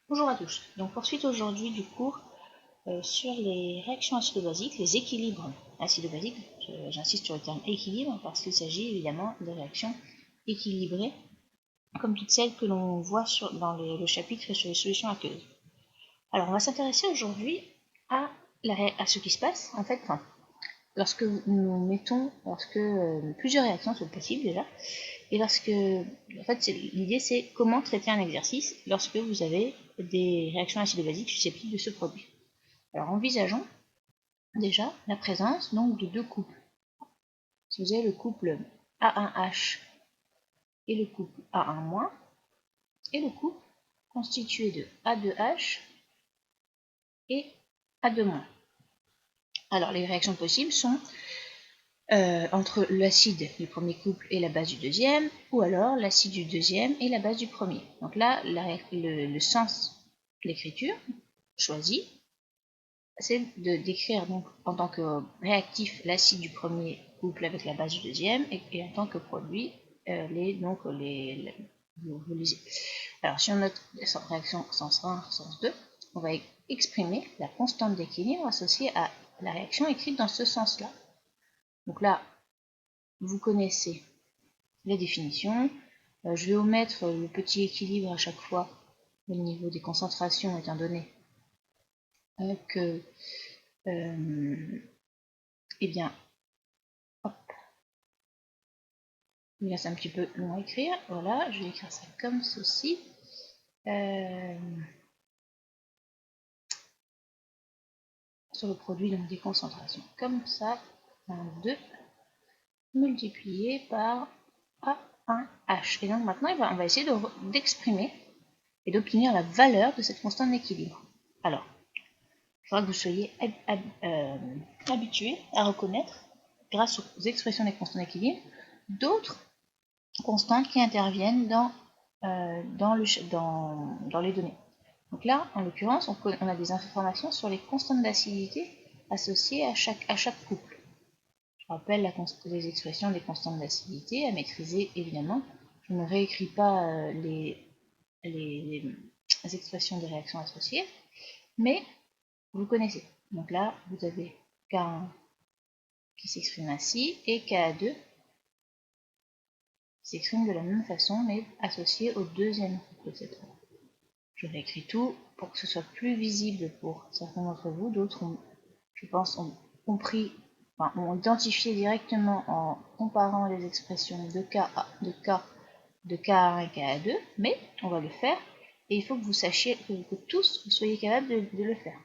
Bonjour à tous. Donc poursuite aujourd'hui du cours sur les réactions acido-basiques, les équilibres acido-basiques. J'insiste sur le terme équilibre parce qu'il s'agit évidemment de réactions équilibrées, comme toutes celles que l'on voit dans le chapitre sur les solutions aqueuses. Alors on va s'intéresser aujourd'hui à ce qui se passe en fait, lorsque nous mettons, plusieurs réactions sont possibles déjà, et en fait, l'idée c'est comment traiter un exercice lorsque vous avez des réactions acido-basiques susceptibles de se produire. Alors envisageons déjà la présence donc de deux couples. Si vous avez le couple A1H et le couple A1-, et le couple constitué de A2H et A2-. Alors les réactions possibles sont entre l'acide du premier couple et la base du deuxième, ou alors l'acide du deuxième et la base du premier. Donc là, le sens de l'écriture choisi, c'est de décrire donc en tant que réactif l'acide du premier couple avec la base du deuxième, et en tant que produit vous lisez. Alors si on note réaction sens 1, sens 2, on va exprimer la constante d'équilibre associée à la réaction écrite dans ce sens-là. Donc là, vous connaissez les définitions. Je vais omettre le petit équilibre à chaque fois au niveau des concentrations, étant donné que eh bien, hop, là c'est un petit peu long à écrire. Voilà, je vais écrire ça comme ceci. Sur le produit donc des concentrations, comme ça, 1, 2, multiplié par A1H. Et donc maintenant, on va essayer d'exprimer et d'obtenir la valeur de cette constante d'équilibre. Alors, il faudra que vous soyez habitués à reconnaître, grâce aux expressions des constantes d'équilibre, d'autres constantes qui interviennent dans les données. Donc là, en l'occurrence, on a des informations sur les constantes d'acidité associées à chaque couple. Je rappelle les expressions des constantes d'acidité à maîtriser, évidemment. Je ne réécris pas les expressions des réactions associées, mais vous connaissez. Donc là, vous avez K1 qui s'exprime ainsi et Ka2 qui s'exprime de la même façon, mais associé au deuxième couple cette fois. Je réécris tout pour que ce soit plus visible pour certains d'entre vous. D'autres, je pense, ont compris, ont identifié directement en comparant les expressions de K1 et Ka2, mais on va le faire et il faut que vous sachiez, que tous vous soyez capables de le faire.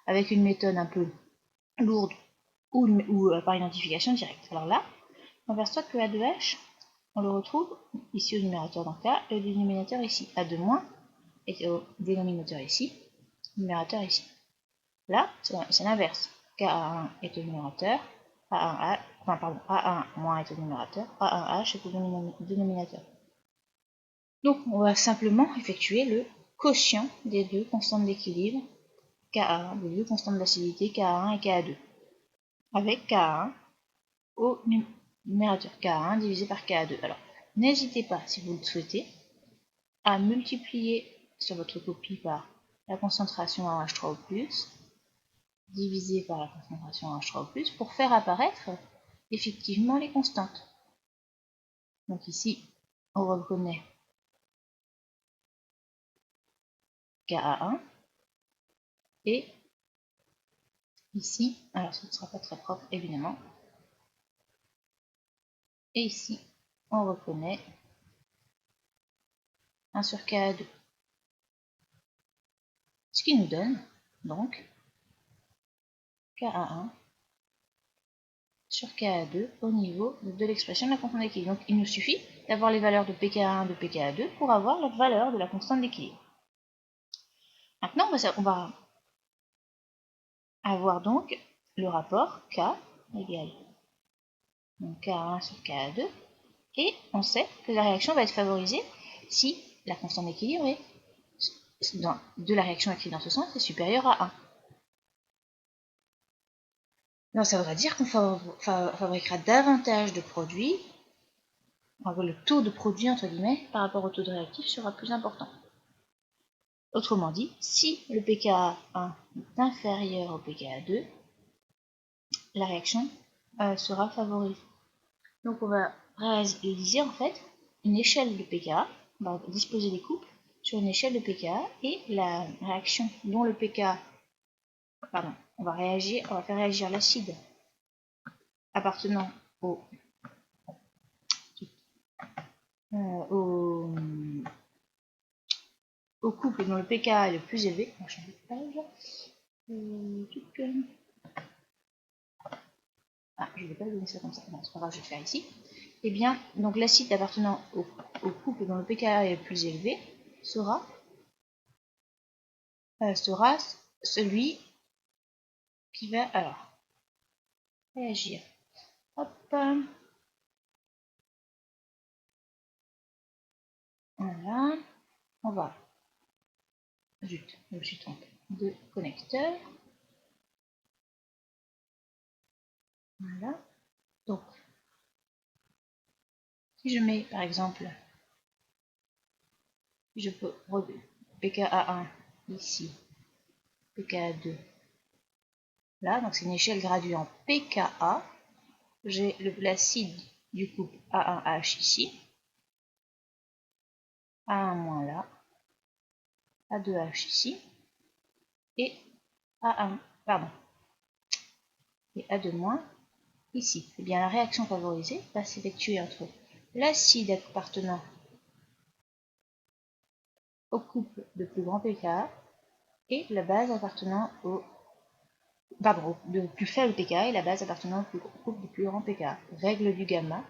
Avec une méthode un peu lourde ou par identification directe. Alors là, on s'aperçoit que A2H, on le retrouve ici au numérateur dans K et au dénominateur ici. A2- est au dénominateur ici, numérateur ici. Là, c'est l'inverse. K1 est au numérateur, A1 est au numérateur, A1H est au dénominateur. Donc, on va simplement effectuer le quotient des deux constantes d'équilibre, Ka1, des deux constantes d'acidité, Ka1 et Ka2, avec Ka1 au numérateur, Ka1 divisé par Ka2. Alors, n'hésitez pas, si vous le souhaitez, à multiplier sur votre copie par la concentration en H3O+, divisé par la concentration en H3O+, pour faire apparaître effectivement les constantes. Donc ici, on reconnaît Ka1, et ici, alors ce ne sera pas très propre évidemment, et ici, on reconnaît 1 sur Ka2. Ce qui nous donne donc Ka1 sur Ka2 au niveau de l'expression de la constante d'équilibre. Donc il nous suffit d'avoir les valeurs de pKa1 et de pKa2 pour avoir la valeur de la constante d'équilibre. Maintenant, on va avoir donc le rapport K égale donc Ka1 sur Ka2, et on sait que la réaction va être favorisée si la constante d'équilibre de la réaction écrite dans ce sens est supérieure à 1. Donc ça voudra dire qu'on fabriquera davantage de produits, le taux de produit entre guillemets par rapport au taux de réactif sera plus important. Autrement dit, si le pKa1 est inférieur au pKa2, la réaction sera favorisée. Donc on va réaliser en fait une échelle de pKa, on va disposer des couples sur une échelle de pKa et la réaction dont le pKa, pardon, on va faire réagir l'acide appartenant au, au, au couple dont le pKa est le plus élevé. On va changer de page. Ah, je ne vais pas donner ça comme ça. Non, c'est pas grave, je vais le faire ici. Eh bien, donc l'acide appartenant au couple dont le pKa est le plus élevé sera celui qui va alors réagir. Hop. Voilà. On va. Zut, je me suis trompée. De connecteurs. Voilà. Donc, si je mets par exemple, je peux pKa1 ici, pKa2 là, donc c'est une échelle graduée en pKa. J'ai l'acide du couple A1H ici, A1- là, A2H ici, et A1, pardon, et A2- ici. Et bien la réaction favorisée va s'effectuer entre l'acide appartenant au couple de plus grand pKa et la base appartenant au de plus faible pKa et la base appartenant au couple de plus grand pKa. Règle du gamma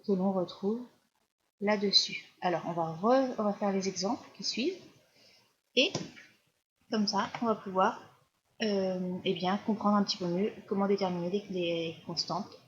que l'on retrouve là-dessus. Alors on va faire les exemples qui suivent et comme ça on va pouvoir eh bien, comprendre un petit peu mieux comment déterminer les constantes